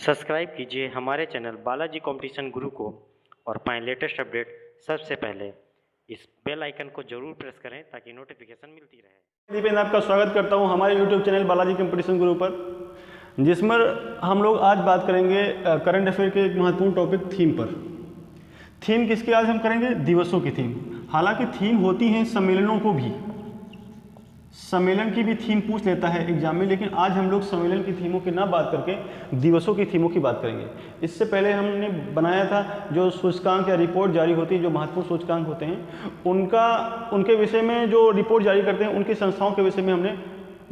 Subscribe कीजिए हमारे channel Balaji competition गुरु को और पाएं लेटेस्ट अपडेट सबसे पहले। इस बेल आइकन को जरूर प्रेस करें ताकि नोटिफिकेशन मिलती रहे। दीपेंद्र आपका स्वागत करता हूं हमारे YouTube चैनल बालाजी कंपटीशन गुरु पर, जिसमें हम लोग आज बात करेंगे करंट अफेयर के एक महत्वपूर्ण टॉपिक थीम पर। थीम किसकी आज हम करेंगे? दिवसों की थीम। हालांकि थीम होती हैं सम्मेलनों को भी, सम्मेलन की भी थीम पूछ लेता है एग्जाम में, लेकिन आज हम लोग सम्मेलन की थीमों की ना बात करके दिवसों की थीमों की बात करेंगे। इससे पहले हमने बनाया था जो सूचकांक या रिपोर्ट जारी होती है, जो महत्वपूर्ण सूचकांक होते हैं उनके विषय में, जो रिपोर्ट जारी करते हैं उनकी संस्थाओं के विषय में हमने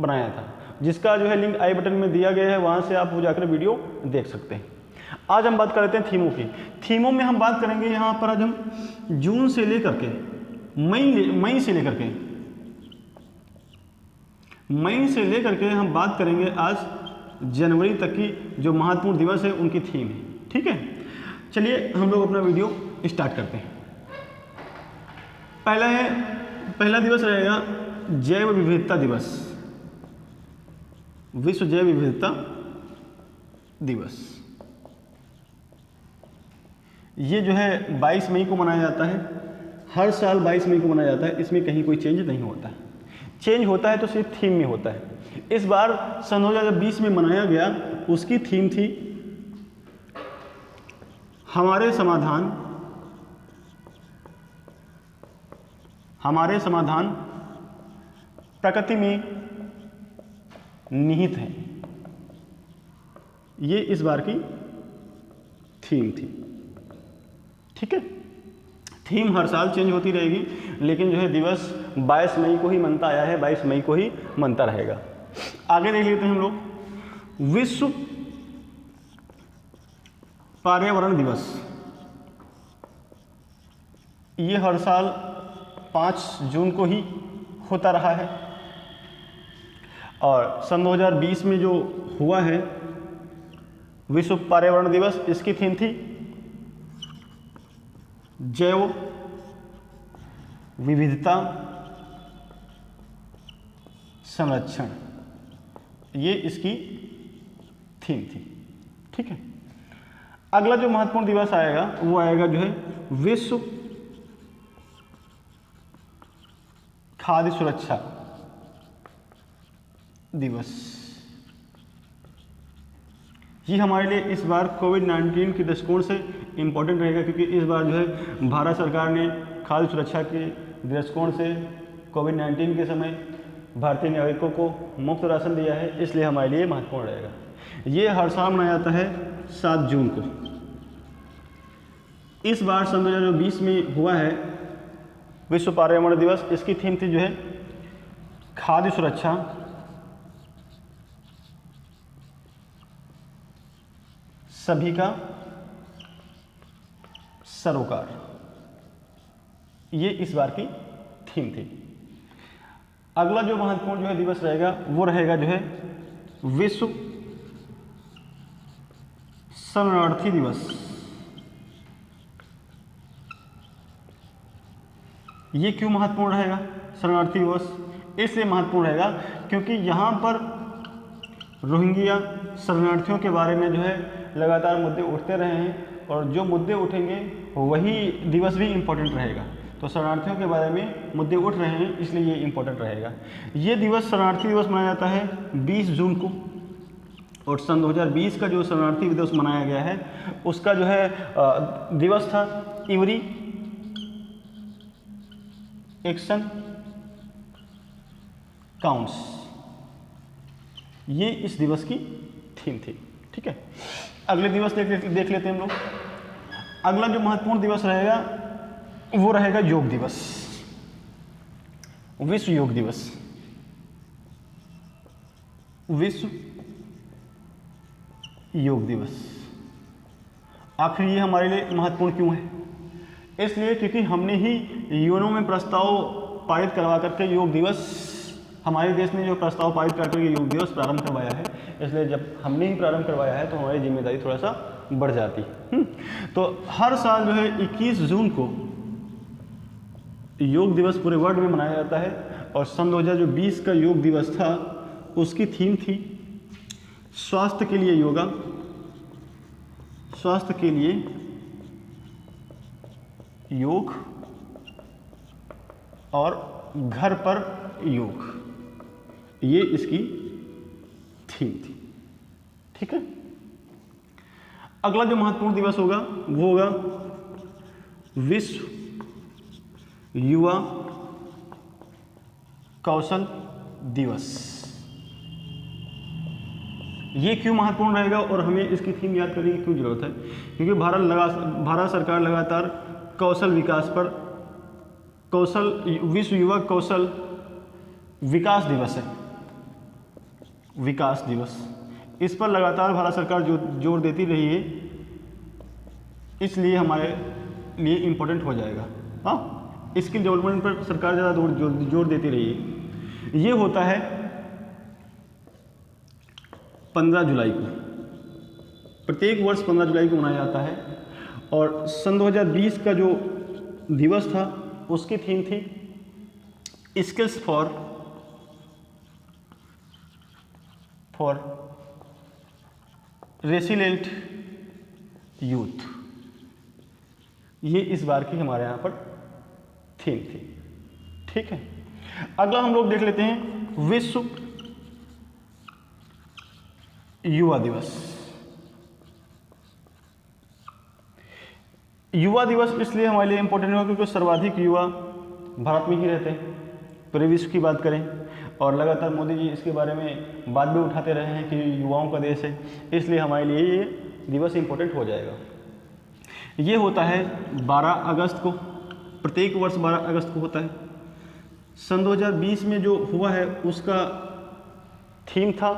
बनाया था, जिसका जो है लिंक आई बटन में दिया गया है, वहाँ से आप जाकर वीडियो देख सकते हैं। आज हम बात कर लेते हैं थीमों की। थीमों में हम बात करेंगे यहाँ पर आज हम जून से लेकर के मई से लेकर के हम बात करेंगे आज जनवरी तक की जो महत्वपूर्ण दिवस है उनकी थीम है। ठीक है, चलिए हम लोग अपना वीडियो स्टार्ट करते हैं। पहला दिवस रहेगा जैव विविधता दिवस, विश्व जैव विविधता दिवस। ये जो है 22 मई को मनाया जाता है, हर साल 22 मई को मनाया जाता है। इसमें कहीं कोई चेंज नहीं होता है, चेंज होता है तो सिर्फ थीम में होता है। इस बार सन 2020 में मनाया गया, उसकी थीम थी हमारे समाधान प्रकृति में निहित है। ये इस बार की थीम थी। ठीक है, थीम हर साल चेंज होती रहेगी, लेकिन जो है दिवस 22 मई को ही मनता आया है, 22 मई को ही मनता रहेगा। आगे देख लेते हैं हम लोग विश्व पर्यावरण दिवस। ये हर साल 5 जून को ही होता रहा है, और सन 2020 में जो हुआ है विश्व पर्यावरण दिवस, इसकी थीम थी जैव विविधता संरक्षण। ये इसकी थीम थी। ठीक है, अगला जो महत्वपूर्ण दिवस आएगा वो आएगा जो है विश्व खाद्य सुरक्षा दिवस। ये हमारे लिए इस बार कोविड-19 के दृष्टिकोण से इम्पोर्टेंट रहेगा, क्योंकि इस बार जो है भारत सरकार ने खाद्य सुरक्षा के दृष्टिकोण से कोविड-19 के समय भारतीय नागरिकों को मुफ्त राशन दिया है, इसलिए हमारे लिए महत्वपूर्ण रहेगा। ये हर साल मनाया जाता है 7 जून को। इस बार सन 2020 में हुआ है विश्व पर्यावरण दिवस। इसकी थीम थी जो है खाद्य सुरक्षा सभी का सरोकार। ये इस बार की थीम थी। अगला जो महत्वपूर्ण जो है दिवस रहेगा वो रहेगा जो है विश्व शरणार्थी दिवस। ये क्यों महत्वपूर्ण रहेगा शरणार्थी दिवस? इसलिए महत्वपूर्ण रहेगा क्योंकि यहाँ पर रोहिंग्या शरणार्थियों के बारे में जो है लगातार मुद्दे उठते रहे हैं, और जो मुद्दे उठेंगे वही दिवस भी इम्पोर्टेंट रहेगा। तो शरणार्थियों के बारे में मुद्दे उठ रहे हैं, इसलिए ये इम्पोर्टेंट रहेगा। ये दिवस शरणार्थी दिवस मनाया जाता है 20 जून को, और सन 2020 का जो शरणार्थी दिवस मनाया गया है उसका जो है दिवस था इवरी एक्शन काउंट्स। ये इस दिवस की थीम थी। ठीक है, अगले दिवस देख लेते हैं हम लोग। अगला जो महत्वपूर्ण दिवस रहेगा वो रहेगा योग दिवस, विश्व योग दिवस। विश्व योग दिवस आखिर ये हमारे लिए महत्वपूर्ण क्यों है? इसलिए क्योंकि हमने ही यूएनओ में प्रस्ताव पारित करवा करके योग दिवस, हमारे देश ने जो प्रस्ताव पारित करके योग दिवस प्रारंभ करवाया है, इसलिए जब हमने ही प्रारंभ करवाया है तो हमारी जिम्मेदारी थोड़ा सा बढ़ जाती। तो हर साल जो है 21 जून को योग दिवस पूरे वर्ल्ड में मनाया जाता है, और सन 2020 का योग दिवस था उसकी थीम थी स्वास्थ्य के लिए योगा, स्वास्थ्य के लिए योग और घर पर योग, ये इसकी थीम थी। ठीक है। अगला जो महत्वपूर्ण दिवस होगा वो होगा विश्व युवा कौशल दिवस। ये क्यों महत्वपूर्ण रहेगा और हमें इसकी थीम याद करने की क्यों जरूरत है? क्योंकि भारत सरकार लगातार कौशल विकास पर विश्व युवा कौशल विकास दिवस है, विकास दिवस, इस पर लगातार भारत सरकार जोर देती रही है, इसलिए हमारे लिए इम्पोर्टेंट हो जाएगा। हाँ, स्किल डेवलपमेंट पर सरकार ज़्यादा जोर देती रही है। ये होता है 15 जुलाई को, प्रत्येक वर्ष 15 जुलाई को मनाया जाता है। और सन 2020 का जो दिवस था उसकी थीम थी स्किल्स फॉर रेसिलेंट यूथ। ये इस बार की हमारे यहाँ पर थीम थी। ठीक है। अगला हम लोग देख लेते हैं विश्व युवा दिवस। युवा दिवस इसलिए हमारे लिए इंपॉर्टेंट होगा क्योंकि सर्वाधिक युवा भारत में ही रहते हैं, पूरे विश्व की बात करें, और लगातार मोदी जी इसके बारे में बात भी उठाते रहे हैं कि युवाओं का देश है, इसलिए हमारे लिए ये दिवस इंपॉर्टेंट हो जाएगा। ये होता है 12 अगस्त को, प्रत्येक वर्ष 12 अगस्त को होता है। सन 2020 में जो हुआ है उसका थीम था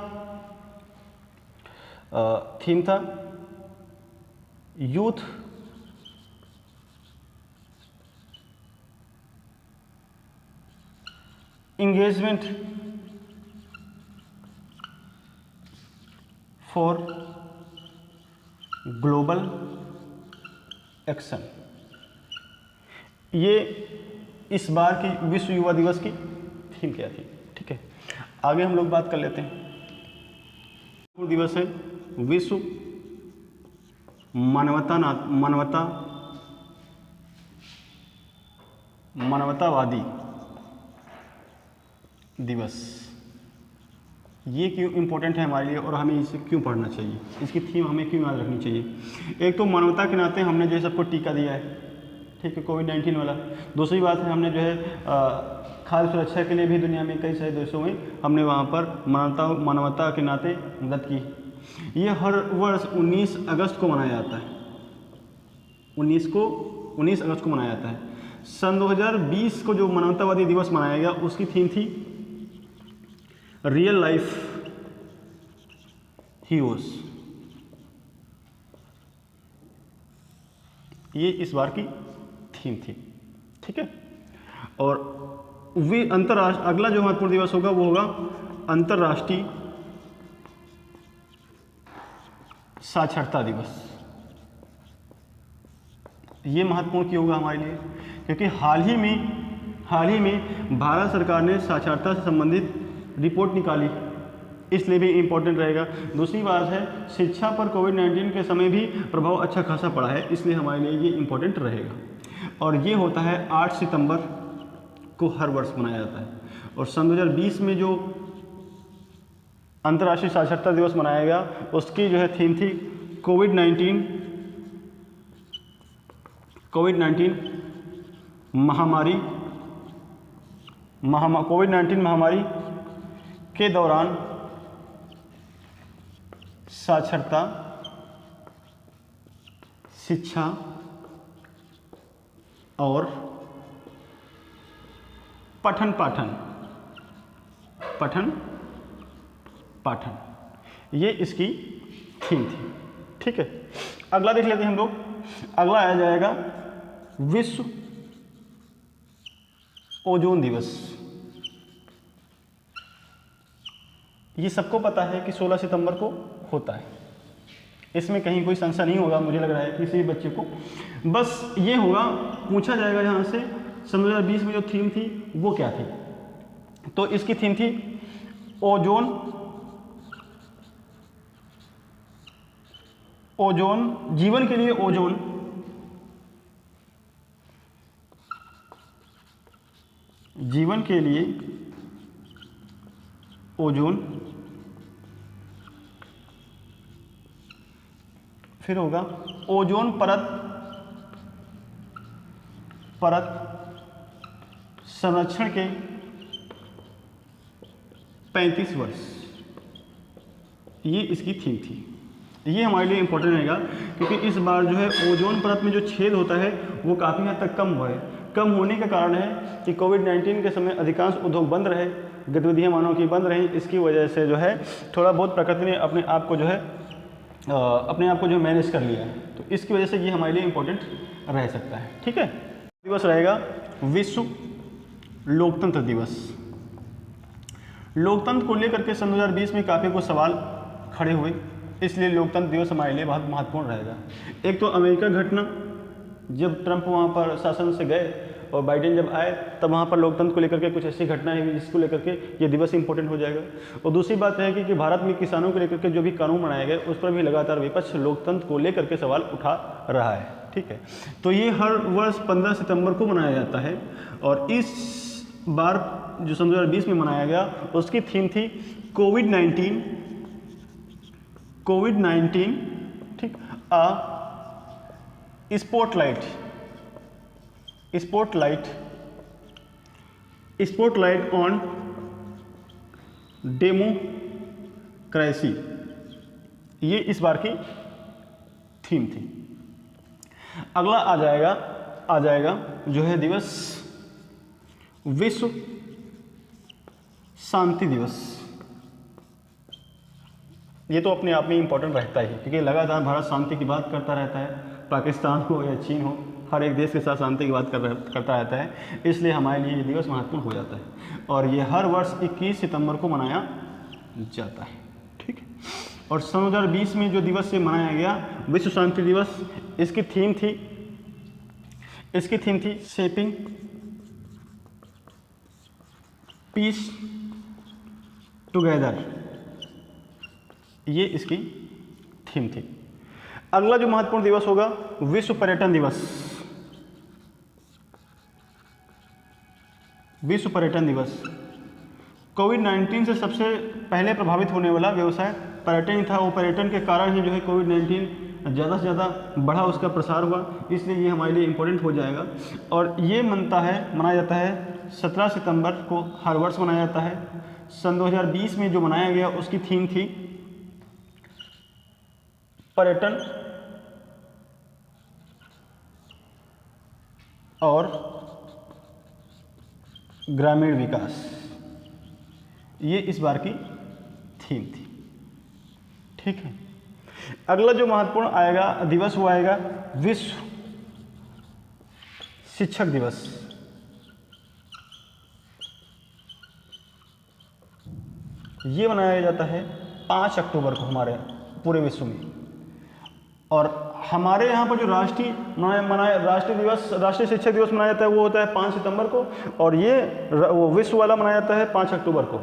youth engagement for global action। ये इस बार की विश्व युवा दिवस की थीम क्या थी? ठीक है, आगे हम लोग बात कर लेते हैं। दिवस है विश्व मानवतावादी दिवस। ये क्यों इम्पोर्टेंट है हमारे लिए और हमें इसे क्यों पढ़ना चाहिए, इसकी थीम हमें क्यों याद रखनी चाहिए? एक तो मानवता के नाते हमने जो है सबको टीका दिया है, ठीक है, कोविड-19 वाला। दूसरी बात है हमने जो है खाद्य सुरक्षा के लिए भी दुनिया में कई सारे देशों में हमने वहाँ पर मानवता के नाते मदद की। ये हर वर्ष 19 अगस्त को मनाया जाता है, 19 अगस्त को मनाया जाता है। सन 2020 को जो मानवतावादी दिवस मनाया गया उसकी थीम थी रियल लाइफ हीरोज। ये इस बार की थीम थी। ठीक है। और अगला जो महत्वपूर्ण दिवस होगा वो होगा अंतर्राष्ट्रीय साक्षरता दिवस। ये महत्वपूर्ण क्यों होगा हमारे लिए? क्योंकि हाल ही में भारत सरकार ने साक्षरता से संबंधित रिपोर्ट निकाली, इसलिए भी इम्पोर्टेंट रहेगा। दूसरी बात है शिक्षा पर कोविड-19 के समय भी प्रभाव अच्छा खासा पड़ा है, इसलिए हमारे लिए ये इम्पोर्टेंट रहेगा। और ये होता है 8 सितंबर को हर वर्ष मनाया जाता है। और सन 2020 में जो अंतर्राष्ट्रीय साक्षरता दिवस मनाया गया उसकी जो है थीम थी कोविड-19 महामारी के दौरान साक्षरता, शिक्षा और पठन पाठन, ये इसकी थीम थी। ठीक है। अगला देख लेते हैं हम लोग। अगला आ जाएगा विश्व ओजोन दिवस। ये सबको पता है कि 16 सितंबर को होता है, इसमें कहीं कोई संशय नहीं होगा मुझे लग रहा है किसी बच्चे को। बस ये होगा, पूछा जाएगा यहाँ से सन 2020 में जो थीम थी वो क्या थी? तो इसकी थीम थी ओजोन, जीवन के लिए ओजोन, जीवन के लिए ओजोन, फिर होगा ओजोन परत संरक्षण के 35 वर्ष, ये इसकी थीम थी। ये हमारे लिए इम्पोर्टेंट रहेगा क्योंकि इस बार जो है ओजोन परत में जो छेद होता है वो काफ़ी हद तक कम हुआ है। कम होने का कारण है कि कोविड-19 के समय अधिकांश उद्योग बंद रहे, गतिविधियां मानव की बंद रहीं, इसकी वजह से जो है थोड़ा बहुत प्रकृति ने अपने आप को जो है मैनेज कर लिया है। तो इसकी वजह से ये हमारे लिए इम्पोर्टेंट रह सकता है। ठीक है, दिवस रहेगा विश्व लोकतंत्र दिवस। लोकतंत्र को लेकर के सन 2020 में काफ़ी कुछ सवाल खड़े हुए, इसलिए लोकतंत्र दिवस हमारे लिए बहुत महत्वपूर्ण रहेगा। एक तो अमेरिका घटना, जब ट्रंप वहाँ पर शासन से गए और बाइडेन जब आए तब वहाँ पर लोकतंत्र को लेकर के कुछ ऐसी घटनाएं हुई जिसको लेकर के ये दिवस इंपॉर्टेंट हो जाएगा। और दूसरी बात है कि भारत में किसानों को लेकर के जो भी कानून बनाए गए उस पर भी लगातार विपक्ष लोकतंत्र को लेकर के सवाल उठा रहा है। ठीक है, तो ये हर वर्ष 15 सितंबर को मनाया जाता है और इस बार जो सन 2020 में मनाया गया उसकी थीम थी कोविड-19, ठीक, स्पॉटलाइट ऑन डेमोक्रेसी, ये इस बार की थीम थी। अगला आ जाएगा जो है दिवस विश्व शांति दिवस। ये तो अपने आप में इम्पोर्टेंट रहता ही क्योंकि लगातार भारत शांति की बात करता रहता है, पाकिस्तान हो या चीन हो, हर एक देश के साथ शांति की बात करता रहता है, इसलिए हमारे लिए ये दिवस महत्वपूर्ण हो जाता है और ये हर वर्ष 21 सितंबर को मनाया जाता है। ठीक है, और सन 2020 में जो दिवस से मनाया गया विश्व शांति दिवस, इसकी थीम थी शेपिंग पीस टुगेदर, ये इसकी थीम थी। अगला जो महत्वपूर्ण दिवस होगा विश्व पर्यटन दिवस। विश्व पर्यटन दिवस, कोविड-19 से सबसे पहले प्रभावित होने वाला व्यवसाय पर्यटन था। वो पर्यटन के कारण ही जो है कोविड-19 ज़्यादा से ज़्यादा बढ़ा, उसका प्रसार हुआ, इसलिए ये हमारे लिए इम्पोर्टेंट हो जाएगा। और ये मनाया जाता है 17 सितंबर को हर वर्ष मनाया जाता है। सन 2020 में जो मनाया गया उसकी थीम थी पर्यटन और ग्रामीण विकास, ये इस बार की थीम थी। ठीक है, अगला जो महत्वपूर्ण दिवस वो आएगा विश्व शिक्षक दिवस। ये मनाया जाता है 5 अक्टूबर को हमारे पूरे विश्व में, और हमारे यहाँ पर जो राष्ट्रीय शिक्षक दिवस मनाया जाता है वो होता है 5 सितंबर को, और ये वो विश्व वाला मनाया जाता है 5 अक्टूबर को।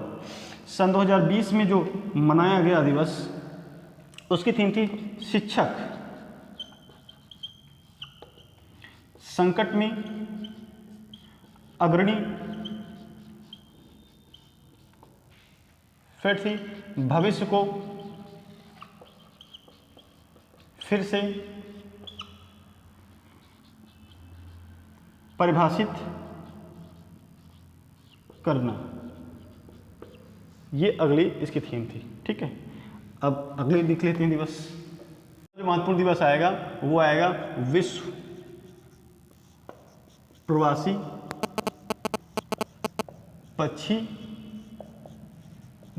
सन 2020 में जो मनाया गया दिवस उसकी थीम थी शिक्षक संकट में अग्रणी, फिर थी भविष्य को फिर से परिभाषित करना, ये अगली इसकी थीम थी। ठीक है, अब अगले लिख लेते हैं दिवस। जो महत्वपूर्ण दिवस आएगा वो आएगा विश्व प्रवासी पक्षी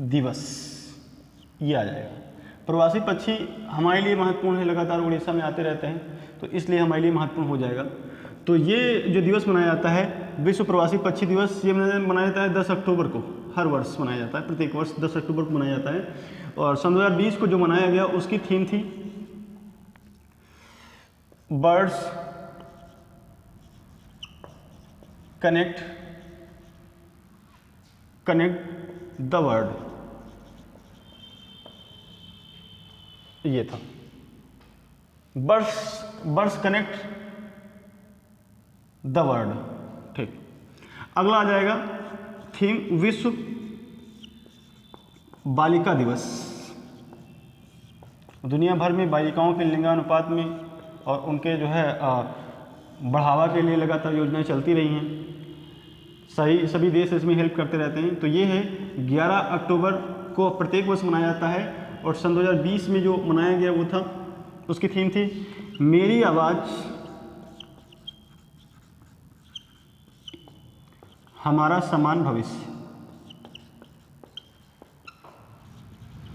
दिवस, ये आ जाएगा। प्रवासी पक्षी हमारे लिए महत्वपूर्ण है, लगातार उड़ीसा में आते रहते हैं, तो इसलिए हमारे लिए महत्वपूर्ण हो जाएगा। तो ये जो दिवस मनाया जाता है विश्व प्रवासी पक्षी दिवस, ये मनाया जाता है 10 अक्टूबर को, हर वर्ष मनाया जाता है, प्रत्येक वर्ष 10 अक्टूबर को मनाया जाता है। और सन 2020 को जो मनाया गया उसकी थीम थी बर्ड्स कनेक्ट द वर्ल्ड, ये था। Birds connect the world. ठीक, अगला आ जाएगा थीम विश्व बालिका दिवस। दुनिया भर में बालिकाओं के लिंगानुपात में और उनके जो है बढ़ावा के लिए लगातार योजनाएं चलती रही हैं। सभी देश इसमें हेल्प करते रहते हैं। तो ये है 11 अक्टूबर को प्रत्येक वर्ष मनाया जाता है और सन 2020 में जो मनाया गया वो था, उसकी थीम थी मेरी आवाज़ हमारा समान भविष्य।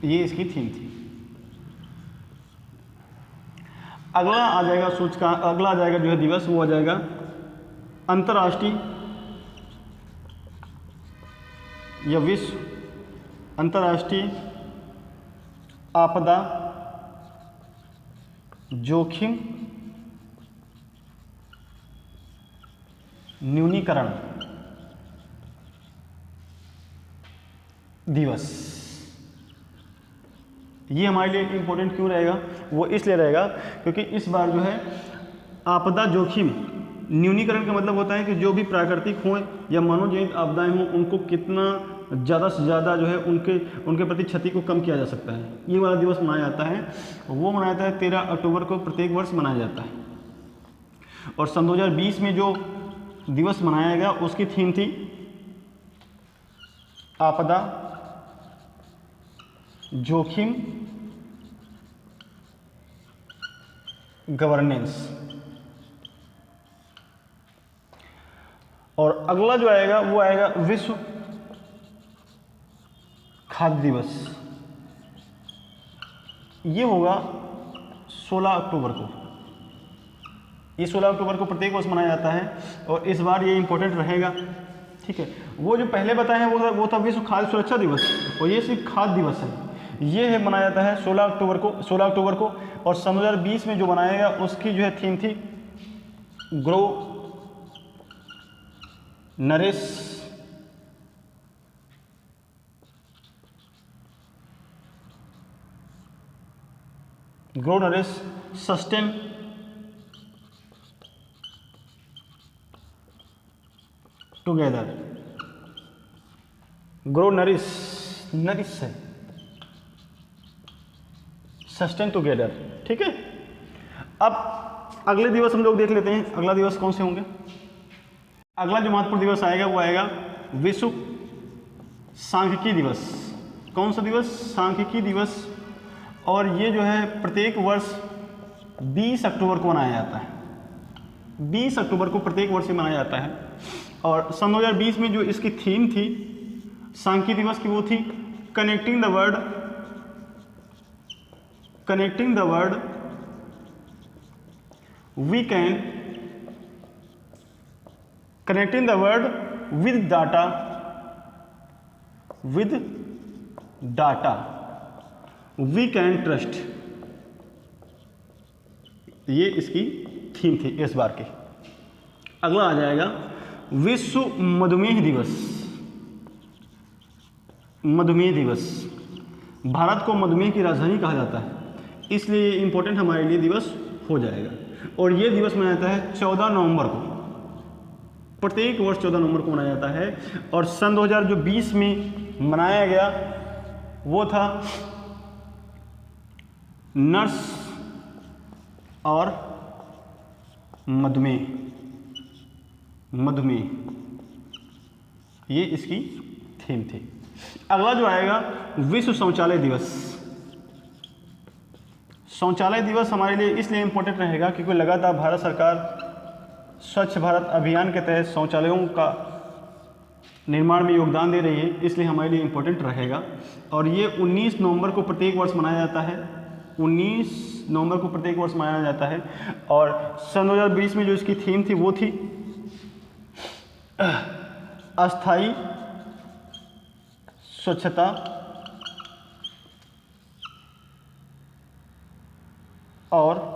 ये इसकी थीम थी। अगला आ जाएगा अगला आ जाएगा जो है दिवस, वो आ जाएगा अंतर्राष्ट्रीय या विश्व अंतर्राष्ट्रीय आपदा जोखिम न्यूनीकरण दिवस। ये हमारे लिए इम्पोर्टेंट क्यों रहेगा? वो इसलिए रहेगा क्योंकि इस बार जो है आपदा जोखिम न्यूनीकरण का मतलब होता है कि जो भी प्राकृतिक हों या मानवजनित आपदाएं हों, उनको कितना ज़्यादा से ज़्यादा जो है उनके प्रति क्षति को कम किया जा सकता है। ये वाला दिवस मनाया जाता है। वो मनाया जाता है 13 अक्टूबर को प्रत्येक वर्ष मनाया जाता है। और सन 2020 में जो दिवस मनाया गया उसकी थीम थी आपदा जोखिम गवर्नेंस। और अगला जो आएगा वो आएगा विश्व खाद्य दिवस। ये होगा 16 अक्टूबर को। ये 16 अक्टूबर को प्रत्येक वर्ष मनाया जाता है और इस बार ये इंपॉर्टेंट रहेगा। ठीक है, वो जो पहले बताए हैं वो था विश्व खाद्य सुरक्षा दिवस और ये सिर्फ खाद्य दिवस है। ये है मनाया जाता है 16 अक्टूबर को और सन 2020 में जो मनाया गया उसकी जो है थीम थी grow nourish sustain together. Grow nourish है सस्टेन टुगेदर। ठीक है, अब अगले दिवस हम लोग देख लेते हैं अगला दिवस कौन से होंगे। अगला जो महत्वपूर्ण दिवस आएगा वो आएगा विश्व सांख्यिकी दिवस। कौन सा दिवस? सांख्यिकी दिवस। और ये जो है प्रत्येक वर्ष 20 अक्टूबर को मनाया जाता है। 20 अक्टूबर को प्रत्येक वर्ष से मनाया जाता है। और सन 2020 में जो इसकी थीम थी सांख्यिकी दिवस की वो थी connecting the word we can connecting the word with data we can trust. ये इसकी थीम थी इस बार की। अगला आ जाएगा विश्व मधुमेह दिवस। मधुमेह दिवस, भारत को मधुमेह की राजधानी कहा जाता है, इसलिए ये इंपॉर्टेंट हमारे लिए दिवस हो जाएगा। और ये दिवस मनाया जाता है 14 नवंबर को। प्रत्येक वर्ष 14 नवंबर को मनाया जाता है। और सन 2020 में मनाया गया वो था नर्स और मधुमेह। ये इसकी थीम थी। अगला जो आएगा विश्व शौचालय दिवस। शौचालय दिवस हमारे लिए इसलिए इम्पोर्टेंट रहेगा क्योंकि लगातार भारत सरकार स्वच्छ भारत अभियान के तहत शौचालयों का निर्माण में योगदान दे रही है, इसलिए हमारे लिए इम्पोर्टेंट रहेगा। और ये 19 नवंबर को प्रत्येक वर्ष मनाया जाता है। 19 नवंबर को प्रत्येक वर्ष मनाया जाता है। और सन 2020 में जो इसकी थीम थी वो थी अस्थायी स्वच्छता और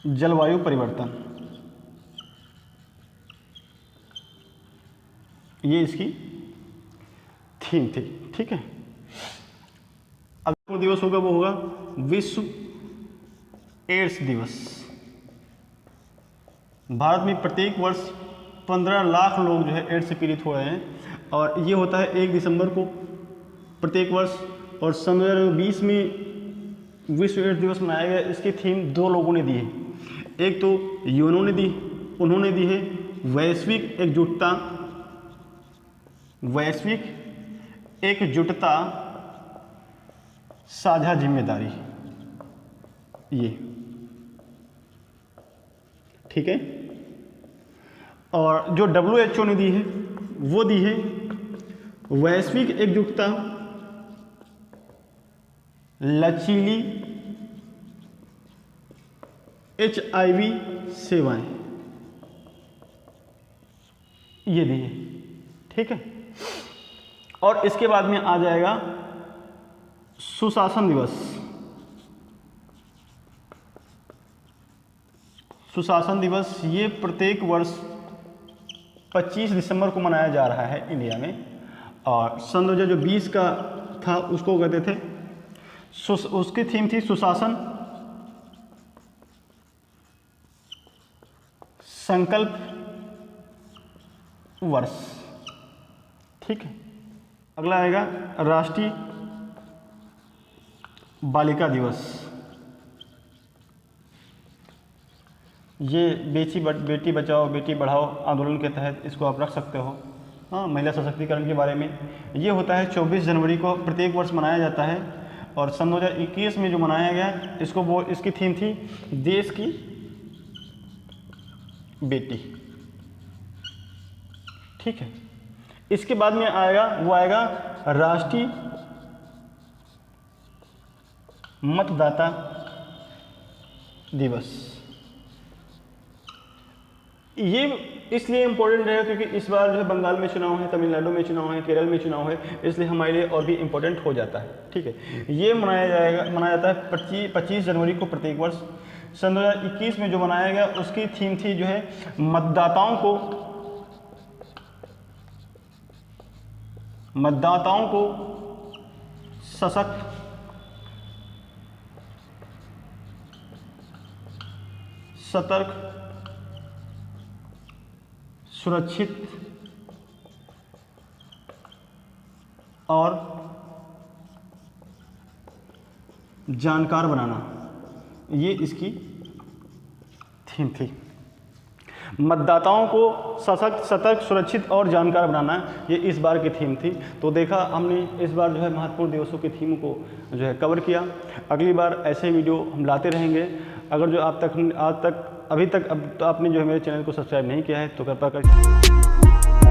जलवायु परिवर्तन। ये इसकी थीम थी। ठीक है, अगला दिवस होगा वो होगा विश्व एड्स दिवस। भारत में प्रत्येक वर्ष 15 लाख लोग जो है एड्स से पीड़ित हो रहे हैं और ये होता है 1 दिसंबर को प्रत्येक वर्ष। और सन 2020 में विश्व एड्स दिवस मनाया गया। इसकी थीम 2 लोगों ने दी है, एक तो यूएनओ ने दी, उन्होंने दी है वैश्विक एकजुटता, वैश्विक एकजुटता साझा जिम्मेदारी, ये ठीक है। और जो WHO ने दी है वो दी है वैश्विक एकजुटता लचीली HIV सेवाएं, ये दी है, ठीक है। और इसके बाद में आ जाएगा सुशासन दिवस। सुशासन दिवस ये प्रत्येक वर्ष 25 दिसंबर को मनाया जा रहा है इंडिया में। और सन 2020 का था उसको कहते थे, उसकी थीम थी सुशासन संकल्प वर्ष, ठीक है। अगला आएगा राष्ट्रीय बालिका दिवस। ये बेटी बचाओ बेटी बढ़ाओ आंदोलन के तहत इसको आप रख सकते हो। हाँ, महिला सशक्तिकरण के बारे में ये होता है 24 जनवरी को प्रत्येक वर्ष मनाया जाता है। और सन 2021 में जो मनाया गया इसकी थीम थी देश की बेटी, ठीक है। इसके बाद में आएगा राष्ट्रीय मतदाता दिवस। ये इसलिए इम्पोर्टेंट रहेगा क्योंकि इस बार जो है बंगाल में चुनाव है, तमिलनाडु में चुनाव है, केरल में चुनाव है, इसलिए हमारे लिए और भी इम्पोर्टेंट हो जाता है, ठीक है। ये मनाया जाता है 25 जनवरी को प्रत्येक वर्ष। सन 2021 में जो मनाया गया उसकी थीम थी जो है मतदाताओं को सशक्त, सतर्क, सुरक्षित और जानकार बनाना, ये इसकी थीम थी। मतदाताओं को सशक्त, सतर्क, सुरक्षित और जानकार बनाना, ये इस बार की थीम थी। तो देखा हमने इस बार जो है महत्वपूर्ण दिवसों की थीम को जो है कवर किया। अगली बार ऐसे वीडियो हम लाते रहेंगे। अगर जो अभी तक तो आपने जो है मेरे चैनल को सब्सक्राइब नहीं किया है तो कृपया करके